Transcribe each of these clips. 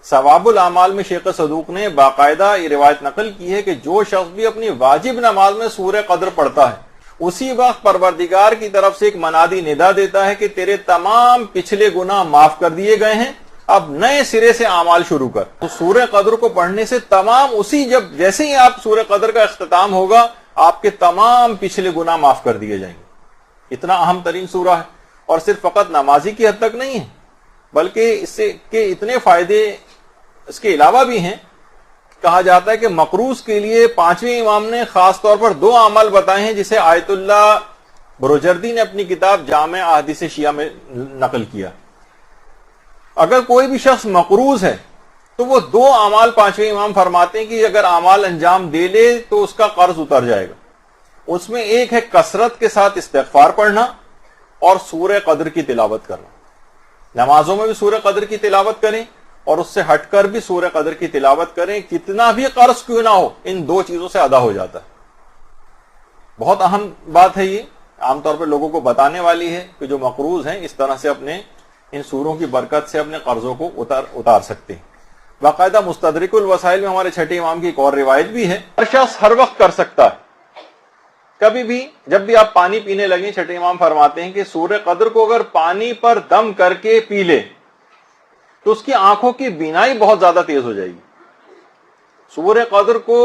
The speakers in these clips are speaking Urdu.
ثواب الاعمال میں شیخ صدوق نے باقاعدہ یہ روایت نقل کی ہے کہ جو شخص بھی اپنی واجب نماز میں سورہ قدر پڑھتا ہے اسی وقت پروردگار کی طرف سے ایک منادی ندا دیتا ہے کہ تیرے تمام پچھلے گناہ معاف کر دیے گئے ہیں، اب نئے سرے سے اعمال شروع کر۔ تو سورہ قدر کو پڑھنے سے تمام جیسے ہی آپ سورہ قدر کا اختتام ہوگا آپ کے تمام پچھلے گناہ معاف کر دیے جائیں گے۔ اتنا اہم ترین سورہ ہے، اور صرف فقط نمازی کی حد تک نہیں ہے بلکہ اس سے کہ اتنے فائدے اس کے علاوہ بھی ہیں۔ کہا جاتا ہے کہ مقروض کے لیے پانچویں امام نے خاص طور پر 2 اعمال بتائے ہیں جسے آیت اللہ بروجردی نے اپنی کتاب جامع احادیث شیعہ میں نقل کیا۔ اگر کوئی بھی شخص مقروض ہے تو وہ 2 اعمال پانچویں امام فرماتے ہیں کہ اگر اعمال انجام دے لے تو اس کا قرض اتر جائے گا۔ اس میں ایک ہے کثرت کے ساتھ استغفار پڑھنا اور سورہ قدر کی تلاوت کرنا۔ نمازوں میں بھی سورہ قدر کی تلاوت کریں اور اس سے ہٹ کر بھی سورہ قدر کی تلاوت کریں، کتنا بھی قرض کیوں نہ ہو ان 2 چیزوں سے ادا ہو جاتا ہے۔ بہت اہم بات ہے، یہ عام طور پہ لوگوں کو بتانے والی ہے کہ جو مقروض ہیں اس طرح سے اپنے ان سوروں کی برکت سے اپنے قرضوں کو اتار سکتے ہیں۔ باقاعدہ مستدرک الوسائل میں ہمارے چھٹے امام کی ایک اور روایت بھی ہے، ہر شخص ہر وقت کر سکتا ہے۔ کبھی بھی جب بھی آپ پانی پینے لگیں، چھٹے امام فرماتے ہیں کہ سورہ قدر کو اگر پانی پر دم کر کے پی لے تو اس کی آنکھوں کی بینائی بہت زیادہ تیز ہو جائے گی۔ سورہ قدر کو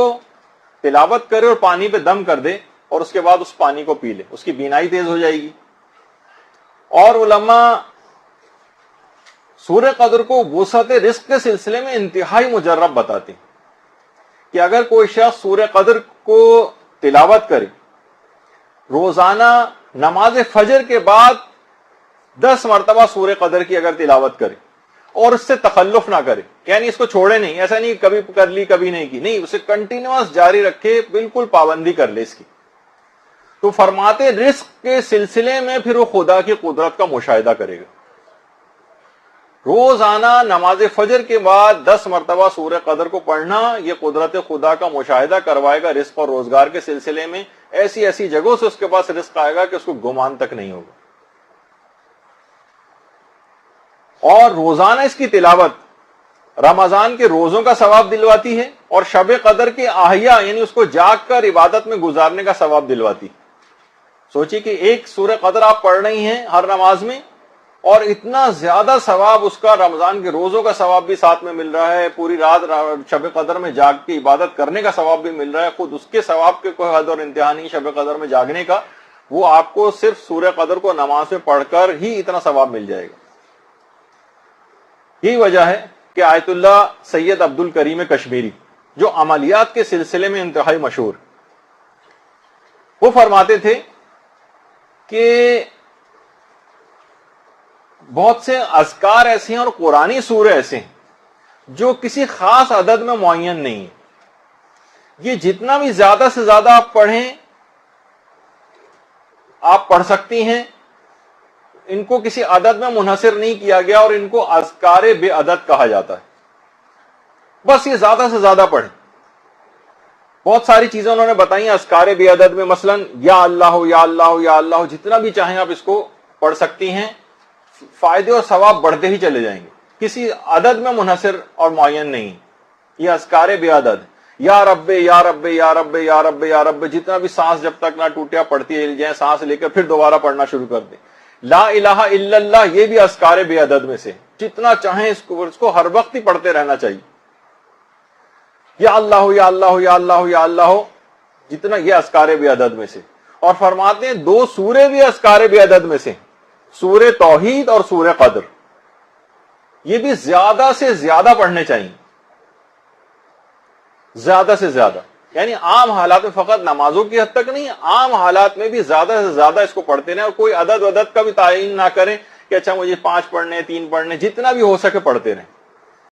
تلاوت کرے اور پانی پہ دم کر دے اور اس کے بعد اس پانی کو پی لے، اس کی بینائی تیز ہو جائے گی۔ اور علماء سورہ قدر کو وسعت رزق کے سلسلے میں انتہائی مجرب بتاتے ہیں کہ اگر کوئی شخص سورہ قدر کو تلاوت کرے، روزانہ نماز فجر کے بعد 10 مرتبہ سورہ قدر کی اگر تلاوت کرے اور اس سے تخلف نہ کرے، یعنی اس کو چھوڑے نہیں، ایسا نہیں کبھی کر لی کبھی نہیں کی، نہیں، اسے کنٹینیوس جاری رکھے، بالکل پابندی کر لے اس کی، تو فرماتے رزق کے سلسلے میں پھر وہ خدا کی قدرت کا مشاہدہ کرے گا۔ روزانہ نماز فجر کے بعد 10 مرتبہ سورہ قدر کو پڑھنا یہ قدرت خدا کا مشاہدہ کروائے گا رزق اور روزگار کے سلسلے میں، ایسی ایسی جگہوں سے اس کے پاس رزق آئے گا کہ اس کو گمان تک نہیں ہوگا۔ اور روزانہ اس کی تلاوت رمضان کے روزوں کا ثواب دلواتی ہے اور شب قدر کے احیا یعنی اس کو جاگ کر عبادت میں گزارنے کا ثواب دلواتی۔ سوچیے کہ ایک سورہ قدر آپ پڑھ رہی ہیں ہر نماز میں اور اتنا زیادہ ثواب اس کا، رمضان کے روزوں کا ثواب بھی ساتھ میں مل رہا ہے، پوری رات شب قدر میں جاگ کے عبادت کرنے کا ثواب بھی مل رہا ہے، خود اس کے ثواب کے کوئی حد اور انتہا نہیں شب قدر میں جاگنے کا، وہ آپ کو صرف سورہ قدر کو نماز میں پڑھ کر ہی اتنا ثواب مل جائے گا۔ یہی وجہ ہے کہ آیت اللہ سید عبد الکریم کشمیری جو عملیات کے سلسلے میں انتہائی مشہور، وہ فرماتے تھے کہ بہت سے اذکار ایسے ہیں اور قرآنی سورے ایسے ہیں جو کسی خاص عدد میں معین نہیں ہے، یہ جتنا بھی زیادہ سے زیادہ آپ پڑھیں آپ پڑھ سکتی ہیں، ان کو کسی عدد میں منحصر نہیں کیا گیا اور ان کو اذکار بے عدد کہا جاتا ہے، بس یہ زیادہ سے زیادہ پڑھیں۔ بہت ساری چیزیں انہوں نے بتائی ہیں اذکار بے عدد میں، مثلا یا اللہ یا اللہ یا اللہ، جتنا بھی چاہیں آپ اس کو پڑھ سکتی ہیں، فائدے اور ثواب بڑھتے ہی چلے جائیں گے، کسی عدد میں منحصر اور معین نہیں، یہ اذکار بے عدد، یا رب یا رب یا رب یا رب یا رب، جتنا بھی سانس جب تک نہ ٹوٹیا پڑھتی جائیں، سانس لے کر پھر دوبارہ پڑھنا شروع کر دیں۔ لا الہ الا اللہ، یہ بھی اذکار بے عدد میں سے، جتنا چاہیں اس کو ہر وقت ہی پڑھتے رہنا چاہیے۔ یا اللہ یا اللہ یا اللہ یا اللہ، جتنا، یہ اذکار بے عدد میں سے۔ اور فرماتے ہیں 2 سورے بھی اذکار بے عدد میں سے، سورہ توحید اور سورہ قدر، یہ بھی زیادہ سے زیادہ پڑھنے چاہیے، زیادہ سے زیادہ، یعنی عام حالات میں، فقط نمازوں کی حد تک نہیں، عام حالات میں بھی زیادہ سے زیادہ اس کو پڑھتے رہیں، اور کوئی عدد کا بھی تعین نہ کریں کہ اچھا مجھے 5 پڑھنے 3 پڑھنے، جتنا بھی ہو سکے پڑھتے رہیں۔